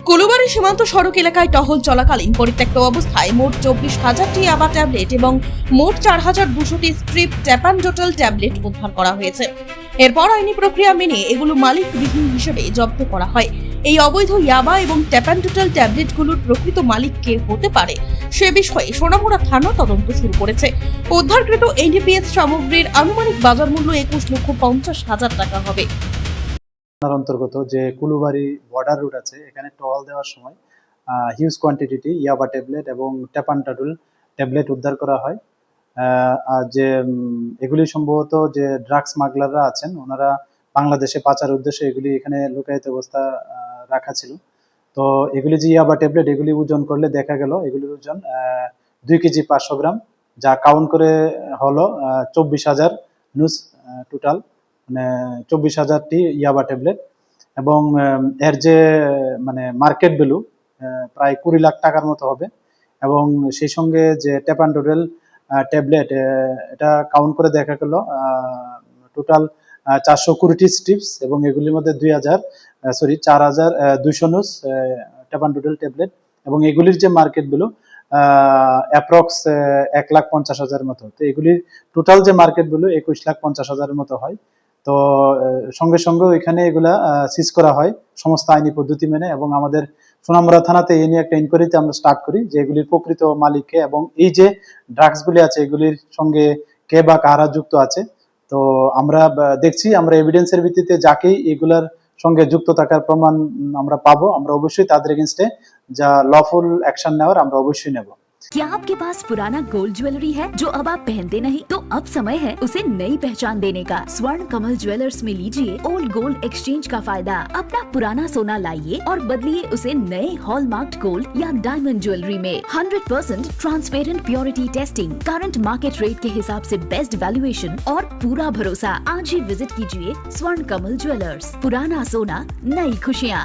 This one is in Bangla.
কুলুবাড়ি সীমান্ত সড়ক এলাকায় টহল চলাকালীন পরিত্যক্ত অবস্থায় মোট 24,000টি ইয়াবা ট্যাবলেট এবং মোট 4,200টি স্ট্রিপ ট্যাপানডোটাল ট্যাবলেট উদ্ধার করা হয়েছে। এরপর আইনি প্রক্রিয়া মেনে এগুলো মালিকবিহীন হিসেবে জব্দ করা হয়। এই অবৈধ ইয়াবা এবং ট্যাপানডোটাল ট্যাবলেটগুলোর প্রকৃত মালিক কে হতে পারে সে বিষয়ে সোনামুড়া থানা তদন্ত শুরু করেছে। উদ্ধারকৃত এনডিপিএস সামগ্রীর আনুমানিক বাজার মূল্য 21,50,000 টাকা হবে। অন্তর্গত যে কুলুবাড়ি বর্ডার রুট আছে, এখানে টহল দেওয়ার সময় হিউজ কোয়ান্টিটি ইয়াবা ট্যাবলেট এবং ট্যাপানডোটাল ট্যাবলেট উদ্ধার করা হয়। আর যে এগুলি সম্ভবত যে ড্রাগ স্মাগলাররা আছেন, ওনারা বাংলাদেশে পাচার উদ্দেশ্যে এগুলি এখানে লুকায়িত অবস্থা রাখা ছিল। তো এগুলি যে ইয়াবা ট্যাবলেট, এগুলি ওজন করলে দেখা গেল এগুলির ওজন 2 কেজি 500 গ্রাম, যা কাউন্ট করে হলো 24,000 নুস টোটাল, মানে 24,000টি ইয়াবা ট্যাবলেট। এবং এর যে মানে মার্কেট ভ্যালু প্রায় 20 লাখ টাকার মতো হবে। এবং সেই সঙ্গে যে ট্যাপানডোটাল ট্যাবলেট, এটা কাউন্ট করে দেখা গেল টোটাল 420টি স্ট্রিপস, এবং এগুলির মধ্যে 4,200 নুস ট্যাপানডোটাল ট্যাবলেট, এবং এগুলির যে মার্কেট ভ্যালু অ্যাপ্রক্স 1,50,000 মতো। তো এগুলির টোটাল যে মার্কেট ভ্যালু 21,50,000 মতো হয়। তো সঙ্গে সঙ্গে ওইখানে এগুলা সিজ করা হয় সমস্ত আইনি পদ্ধতি মেনে। এবং আমাদের সোনামুড়া থানাতে এই নিয়ে একটা ইনকোয়ারিতে আমরা স্টার্ট করি যে এগুলির প্রকৃত মালিককে, এবং এই যে ড্রাগসগুলি আছে এগুলির সঙ্গে কে বা কারা যুক্ত আছে। তো আমরা দেখছি, আমরা এভিডেন্সের ভিত্তিতে যাকেই এগুলার সঙ্গে যুক্ত থাকার প্রমাণ আমরা পাবো, আমরা অবশ্যই তাদের এগেইনস্টে যা লফুল অ্যাকশন নেওয়ার আমরা অবশ্যই নেব। क्या आपके पास पुराना गोल्ड ज्वेलरी है जो अब आप पहनते नहीं? तो अब समय है उसे नई पहचान देने का। स्वर्ण कमल ज्वेलर्स में लीजिए ओल्ड गोल्ड एक्सचेंज का फायदा। अपना पुराना सोना लाइए और बदलिए उसे नए हॉलमार्क्ड गोल्ड या डायमंड ज्वेलरी में। 100% transparent purity testing, current market rate के हिसाब से बेस्ट वैल्यूएशन और पूरा भरोसा। आज ही विजिट कीजिए स्वर्ण कमल ज्वेलर्स। पुराना सोना, नई खुशियाँ।